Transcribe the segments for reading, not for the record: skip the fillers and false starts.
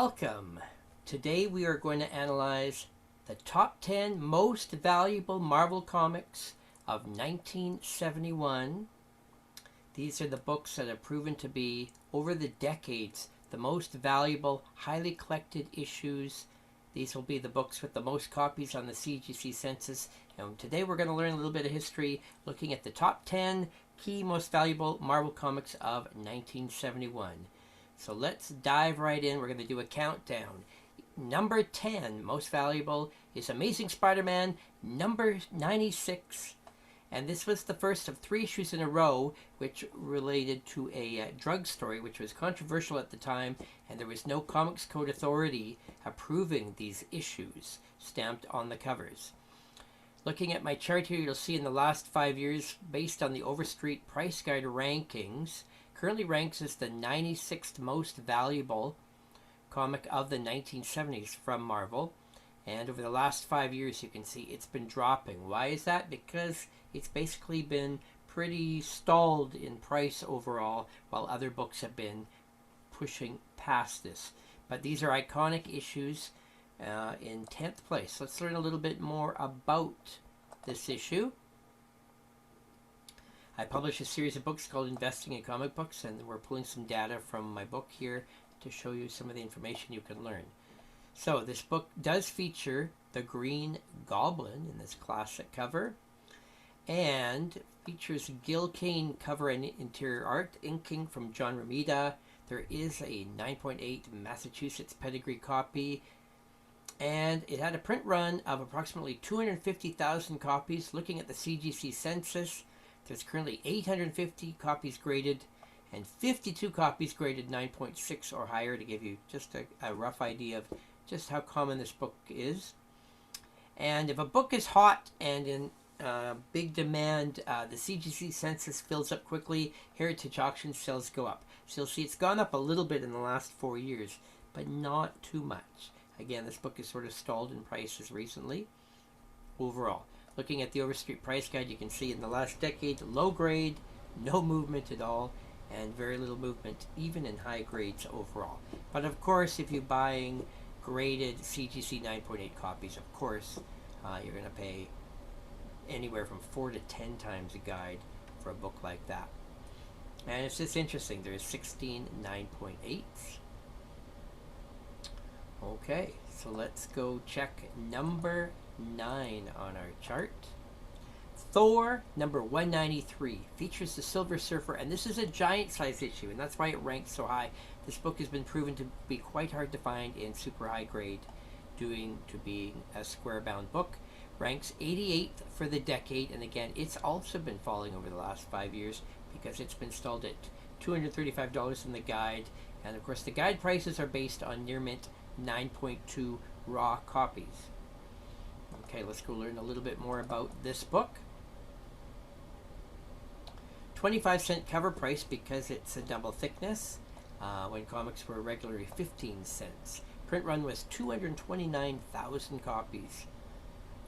Welcome. Today we are going to analyze the top 10 most valuable Marvel comics of 1971. These are the books that have proven to be, over the decades, the most valuable, highly collected issues. These will be the books with the most copies on the CGC census. And today we're going to learn a little bit of history, looking at the top 10 key most valuable Marvel comics of 1971. So let's dive right in. We're going to do a countdown. Number 10, most valuable, is Amazing Spider-Man, number 96. And this was the first of 3 issues in a row, which related to a drug story, which was controversial at the time, and there was no Comics Code Authority approving these issues stamped on the covers. Looking at my chart here, you'll see in the last 5 years, based on the Overstreet Price Guide rankings, currently ranks as the 96th most valuable comic of the 1970s from Marvel. And over the last 5 years, you can see it's been dropping. Why is that? Because it's basically been pretty stalled in price overall, while other books have been pushing past this. But these are iconic issues in 10th place. Let's learn a little bit more about this issue. I publish a series of books called Investing in Comic Books, and we're pulling some data from my book here to show you some of the information you can learn. So this book does feature the Green Goblin in this classic cover, and features Gil Kane cover and interior art, inking from John Romita. There is a 9.8 Massachusetts pedigree copy, and it had a print run of approximately 250,000 copies. Looking at the CGC census, there's currently 850 copies graded and 52 copies graded 9.6 or higher, to give you just a rough idea of just how common this book is. And if a book is hot and in big demand, the CGC census fills up quickly. Heritage auction sales go up. So you'll see it's gone up a little bit in the last 4 years, but not too much. Again, this book is sort of stalled in prices recently overall. Looking at the Overstreet Price Guide, you can see in the last decade, low grade, no movement at all, and very little movement even in high grades overall. But of course, if you're buying graded CGC 9.8 copies, of course, you're going to pay anywhere from 4 to 10 times a guide for a book like that. And it's just interesting. There's 16 9.8s. Okay, so let's go check number 9 on our chart. Thor, number 193, features the Silver Surfer, and this is a giant size issue, and that's why it ranks so high. This book has been proven to be quite hard to find in super high grade, due to being a square bound book. Ranks 88th for the decade, and again, it's also been falling over the last 5 years because it's been stalled at $235 in the guide, and of course the guide prices are based on near mint 9.2 raw copies. Okay, let's go learn a little bit more about this book. 25-cent cover price because it's a double thickness, when comics were regularly 15 cents. Print run was 229,000 copies.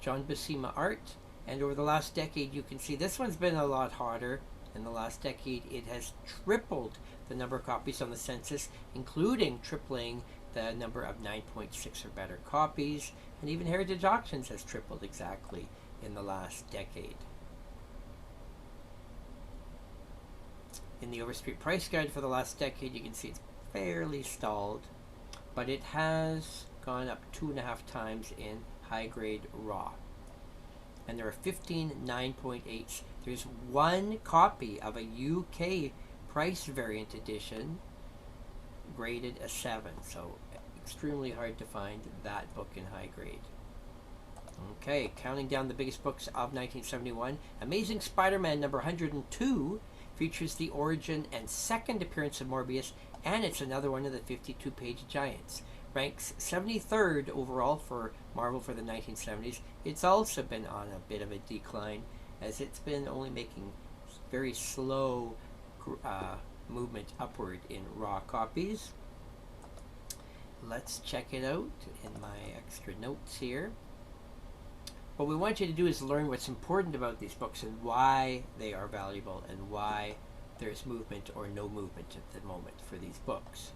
John Buscema art, and over the last decade you can see this one's been a lot hotter. In the last decade it has tripled the number of copies on the census, including tripling the number of 9.6 or better copies, and even Heritage Auctions has tripled exactly in the last decade. In the Overstreet Price Guide for the last decade, you can see it's fairly stalled, but it has gone up 2.5 times in high grade raw. And there are 15 9.8s. There's one copy of a UK price variant edition graded a 7, so extremely hard to find that book in high grade. Okay, counting down the biggest books of 1971, Amazing Spider-Man number 102 features the origin and second appearance of Morbius, and it's another one of the 52-page giants. Ranks 73rd overall for Marvel for the 1970s. It's also been on a bit of a decline, as it's been only making very slow movement upward in raw copies. Let's check it out in my extra notes here. What we want you to do is learn what's important about these books and why they are valuable and why there's movement or no movement at the moment for these books.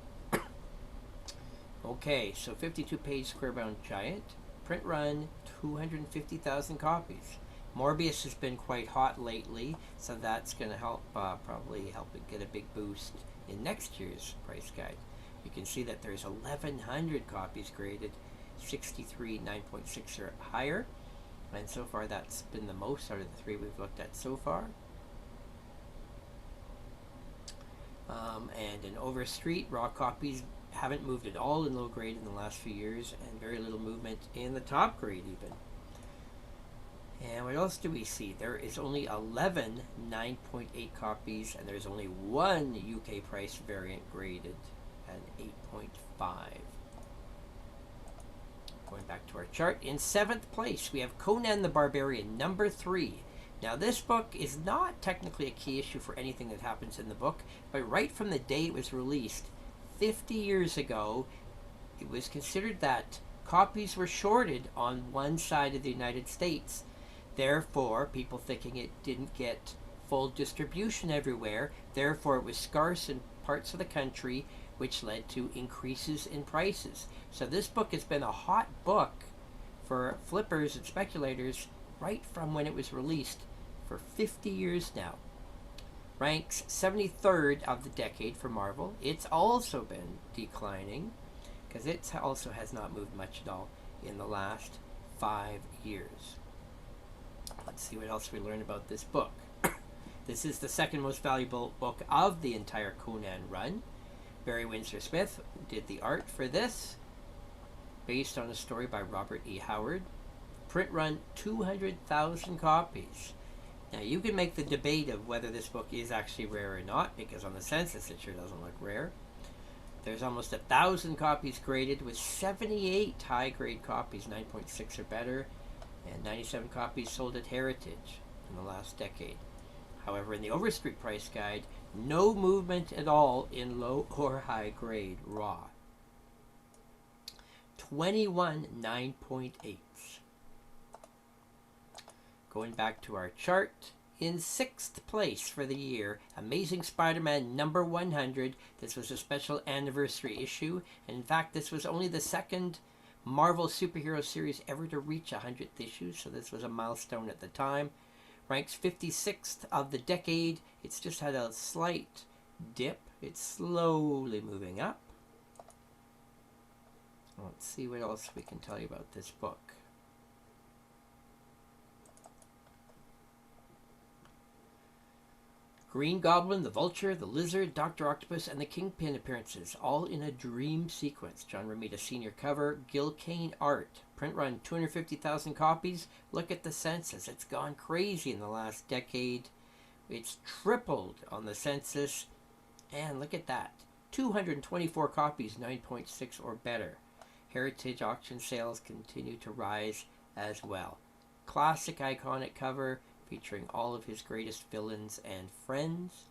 Okay, so 52-page square-bound giant. Print run, 250,000 copies. Morbius has been quite hot lately, so that's going to help, probably help it get a big boost in next year's price guide. You can see that there's 1,100 copies graded, 63 9.6 or higher, and so far that's been the most out of the three we've looked at so far. And in Overstreet, raw copies haven't moved at all in low grade in the last few years, and very little movement in the top grade even. And what else do we see? There is only 11 9.8 copies, and there's only one UK price variant graded at 8.5. Going back to our chart, in 7th place we have Conan the Barbarian, number 3. Now this book is not technically a key issue for anything that happens in the book, but right from the day it was released, 50 years ago, it was considered that copies were shorted on one side of the United States. Therefore, people thinking it didn't get full distribution everywhere, therefore it was scarce in parts of the country, which led to increases in prices. So this book has been a hot book for flippers and speculators right from when it was released for 50 years now. Ranks 73rd of the decade for Marvel. It's also been declining because it also has not moved much at all in the last 5 years. Let's see what else we learn about this book. This is the second most valuable book of the entire Conan run. Barry Windsor Smith did the art for this, based on a story by Robert E. Howard. Print run, 200,000 copies. Now you can make the debate of whether this book is actually rare or not, because on the census it sure doesn't look rare. There's almost 1,000 copies graded, with 78 high-grade copies, 9.6 or better, and 97 copies sold at Heritage in the last decade. However, in the Overstreet price guide, no movement at all in low or high grade raw. 21 9.8s. Going back to our chart, in 6th place for the year, Amazing Spider-Man number 100. This was a special anniversary issue, and in fact this was only the second Marvel superhero series ever to reach 100th issue, so this was a milestone at the time. Ranks 56th of the decade. It's just had a slight dip. It's slowly moving up. Let's see what else we can tell you about this book. Green Goblin, the Vulture, the Lizard, Dr. Octopus, and the Kingpin appearances, all in a dream sequence. John Romita Sr. cover, Gil Kane art. Print run, 250,000 copies. Look at the census. It's gone crazy in the last decade. It's tripled on the census. And look at that. 224 copies, 9.6 or better. Heritage auction sales continue to rise as well. Classic iconic cover, featuring all of his greatest villains and friends.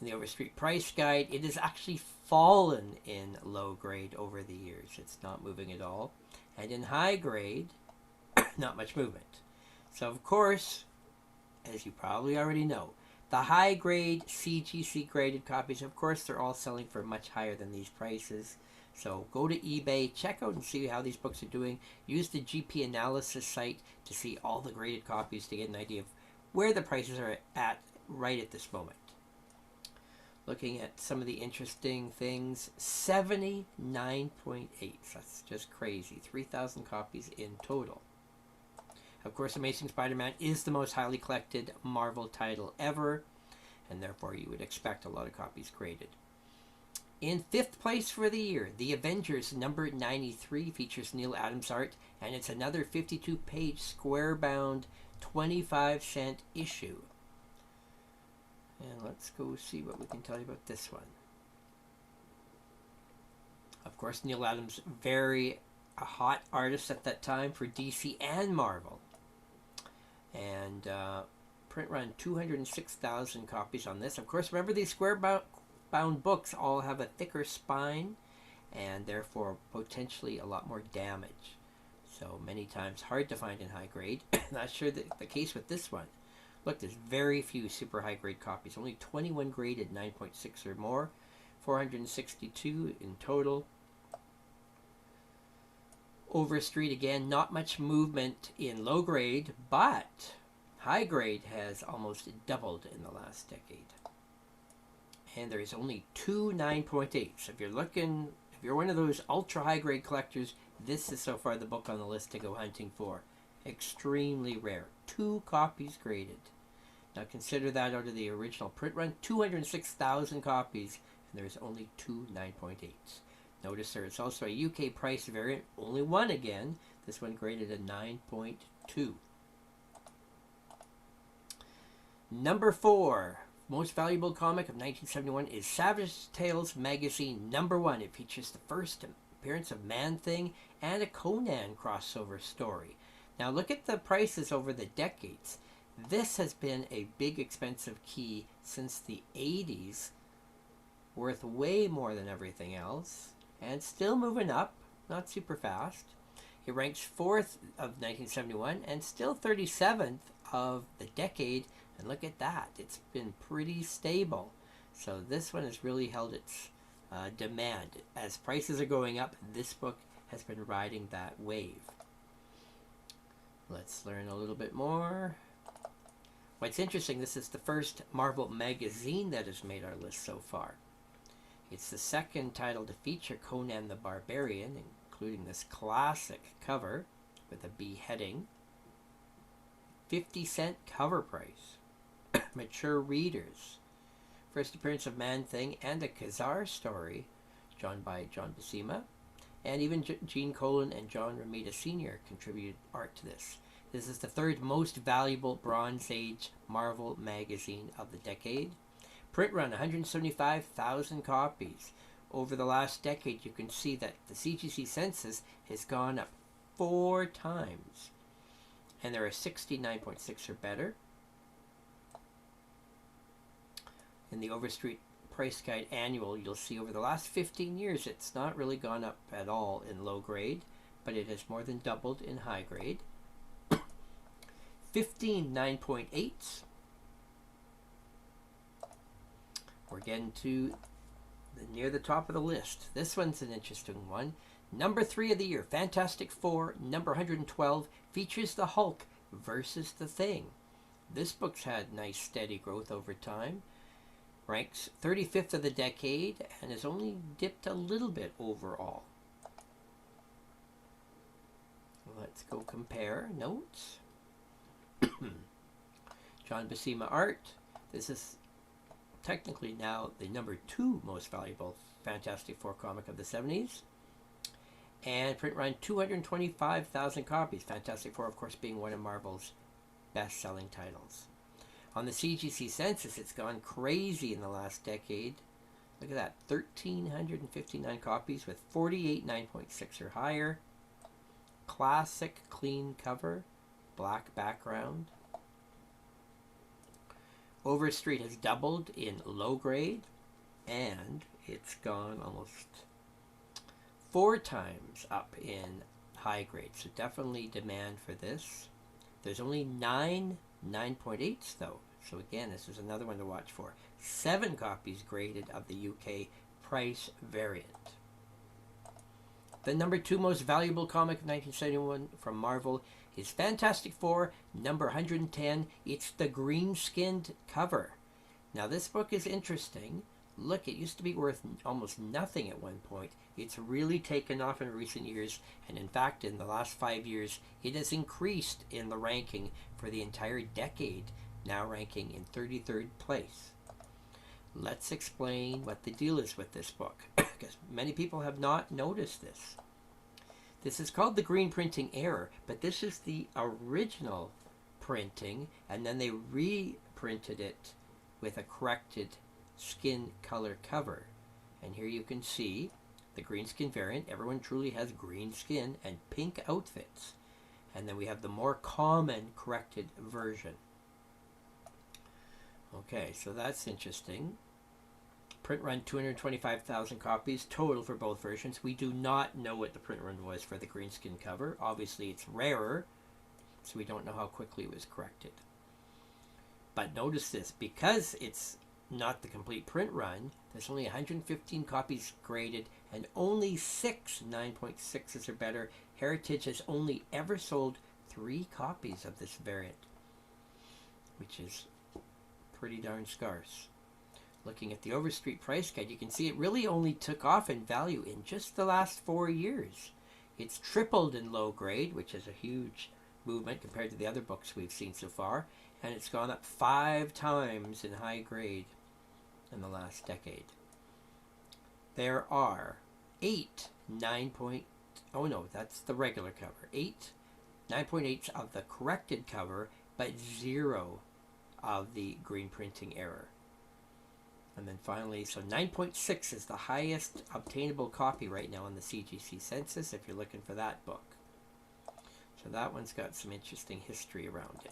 In the Overstreet price guide, it has actually fallen in low grade over the years. It's not moving at all. And in high grade, not much movement. So of course, as you probably already know, the high grade CGC graded copies, of course, they're all selling for much higher than these prices. So go to eBay, check out and see how these books are doing. Use the GP analysis site to see all the graded copies to get an idea of where the prices are at right at this moment. Looking at some of the interesting things, 79.8. That's just crazy. 3,000 copies in total. Of course, Amazing Spider-Man is the most highly collected Marvel title ever, and therefore you would expect a lot of copies graded. In 5th place for the year, The Avengers number 93 features Neil Adams art, and it's another 52-page square-bound 25-cent issue. And let's go see what we can tell you about this one. Of course, Neil Adams, very a hot artist at that time for DC and Marvel. And print run, 206,000 copies on this. Of course, remember these square-bound books all have a thicker spine and therefore potentially a lot more damage. So many times hard to find in high grade. Not sure that the case with this one. Look, there's very few super high grade copies. Only 21 graded 9.6 or more. 462 in total. Overstreet, again, not much movement in low grade, but high grade has almost doubled in the last decade. And there is only 2 9.8s. If you're one of those ultra high grade collectors, this is so far the book on the list to go hunting for. Extremely rare. 2 copies graded. Now consider that out of the original print run, 206,000 copies, and there's only 2 9.8s. Notice there is also a UK price variant, only one again. This one graded a 9.2. Number 4, most valuable comic of 1971 is Savage Tales Magazine #1. It features the first appearance of Man-Thing and a Conan crossover story. Now look at the prices over the decades. This has been a big expensive key since the 80s, worth way more than everything else, and still moving up, not super fast. It ranks 4th of 1971 and still 37th of the decade, and look at that, it's been pretty stable. So this one has really held its demand. As prices are going up, this book has been riding that wave. Let's learn a little bit more. What's interesting, this is the first Marvel magazine that has made our list so far. It's the second title to feature Conan the Barbarian, including this classic cover with a beheading. 50-cent cover price. Mature readers. First appearance of Man-Thing and a Khazar story, drawn by John Buscema. And even Gene Colan and John Romita Sr. contributed art to this. This is the third most valuable Bronze Age Marvel magazine of the decade. Print run, 175,000 copies. Over the last decade, you can see that the CGC census has gone up 4 times. And there are 69.6 or better. In the Overstreet Price Guide Annual, you'll see over the last 15 years, it's not really gone up at all in low grade, but it has more than doubled in high grade. 15 9.8s. We're getting to near the top of the list. This one's an interesting one. Number 3 of the year, Fantastic Four, number 112, features the Hulk versus the Thing. This book's had nice steady growth over time. Ranks 35th of the decade and has only dipped a little bit overall. Let's go compare notes. John Buscema art. This is technically now the number 2 most valuable Fantastic Four comic of the 70s. And print run, 225,000 copies. Fantastic Four, of course, being one of Marvel's best-selling titles. On the CGC census, it's gone crazy in the last decade. Look at that, 1,359 copies with 48 9.6 or higher. Classic clean cover, black background. Overstreet has doubled in low grade, and it's gone almost 4 times up in high grade. So definitely demand for this. There's only 9 9.8s though. So again, this is another one to watch for. 7 copies graded of the UK price variant. The number 2 most valuable comic of 1971 from Marvel is Fantastic Four, number 110. It's the green-skinned cover. Now this book is interesting. Look, it used to be worth almost nothing at one point. It's really taken off in recent years, and in fact, in the last 5 years, it has increased in the ranking for the entire decade, now ranking in 33rd place. Let's explain what the deal is with this book, because many people have not noticed this. This is called the green printing error, but this is the original printing, and then they reprinted it with a corrected skin color cover. And here you can see the green skin variant. Everyone truly has green skin and pink outfits. And then we have the more common corrected version. Okay, so that's interesting. Print run, 225,000 copies total for both versions. We do not know what the print run was for the green skin cover. Obviously it's rarer, so we don't know how quickly it was corrected. But notice this, because it's not the complete print run. There's only 115 copies graded and only 6 9.6s or better. Heritage has only ever sold 3 copies of this variant, which is pretty darn scarce. Looking at the Overstreet price guide, you can see it really only took off in value in just the last 4 years. It's tripled in low grade, which is a huge movement compared to the other books we've seen so far, and it's gone up 5 times in high grade in the last decade. There are 8 oh no, that's the regular cover. 8 9.8s of the corrected cover, but 0 of the green printing error. And then finally, so 9.6 is the highest obtainable copy right now on the CGC census if you're looking for that book. So that one's got some interesting history around it.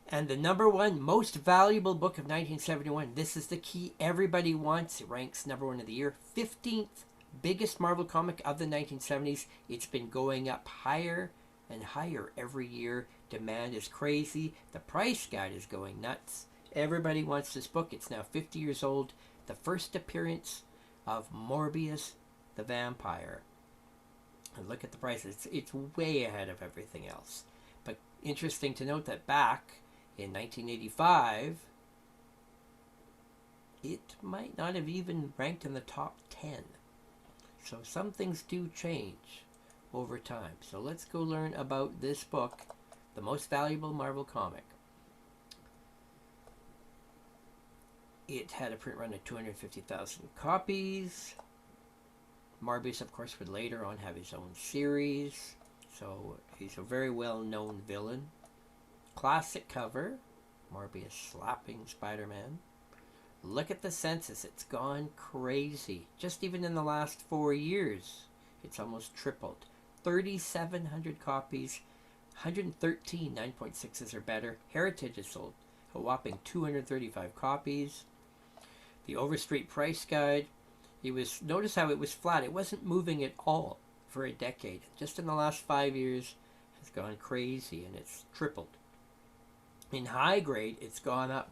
And the number 1 most valuable book of 1971, this is the key everybody wants. It ranks number 1 of the year. 15th biggest Marvel comic of the 1970s. It's been going up higher and higher every year. Demand is crazy. The price guide is going nuts. Everybody wants this book. It's now 50 years old. The first appearance of Morbius the vampire. And look at the price. It's way ahead of everything else. But interesting to note that back in 1985, it might not have even ranked in the top 10. So some things do change over time. So let's go learn about this book, the most valuable Marvel comic. It had a print run of 250,000 copies. Morbius, of course, would later on have his own series. So he's a very well-known villain. Classic cover. Morbius slapping Spider-Man. Look at the census. It's gone crazy. Just even in the last 4 years, it's almost tripled. 3,700 copies. 113 9.6s or better. Heritage has sold a whopping 235 copies. The Overstreet price guide. Notice how it was flat. It wasn't moving at all for a decade. Just in the last 5 years, it's gone crazy and it's tripled. In high grade, it's gone up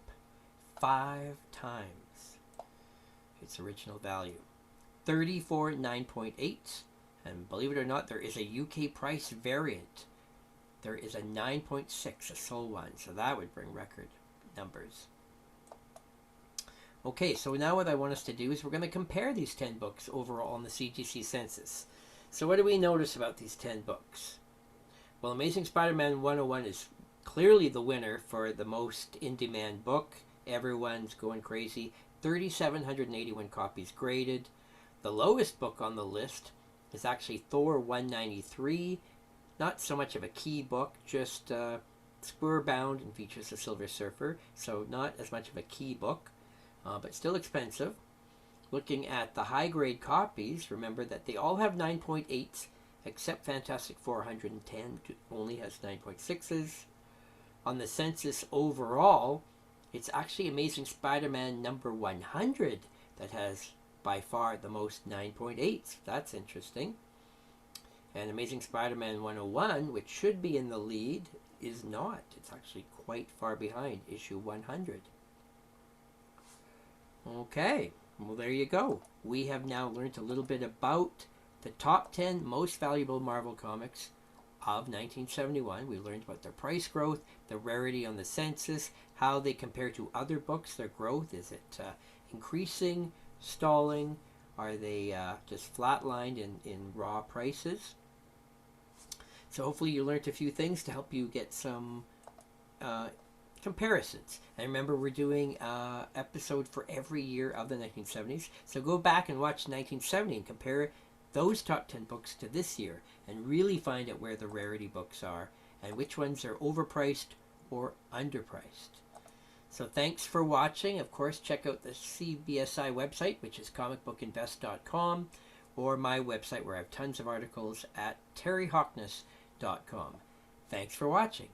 5 times its original value. 34 9.8s, and believe it or not, there is a UK price variant. There is a 9.6, a sole one, so that would bring record numbers. Okay, so now what I want us to do is we're going to compare these 10 books overall on the CGC census. So what do we notice about these 10 books? Well, Amazing Spider-Man 101 is clearly the winner for the most in-demand book. Everyone's going crazy. 3,781 copies graded. The lowest book on the list is actually Thor 193. Not so much of a key book, just square bound and features the Silver Surfer. So not as much of a key book, but still expensive. Looking at the high grade copies, remember that they all have 9.8s, except Fantastic Four 110 only has 9.6s. On the census overall, it's actually Amazing Spider-Man number 100 that has by far the most 9.8s. That's interesting. And Amazing Spider-Man 101, which should be in the lead, is not. It's actually quite far behind issue 100. Okay, well there you go. We have now learned a little bit about the top 10 most valuable Marvel comics of 1971. We learned about their price growth, the rarity on the census, how they compare to other books, their growth. Is it increasing, stalling? Are they just flatlined in raw prices? So hopefully you learned a few things to help you get some comparisons. And remember, we're doing an episode for every year of the 1970s. So go back and watch 1970 and compare those top 10 books to this year and really find out where the rarity books are and which ones are overpriced or underpriced. So thanks for watching. Of course, check out the CBSI website, which is comicbookinvest.com, or my website where I have tons of articles at terryhoknes.com. Thanks for watching.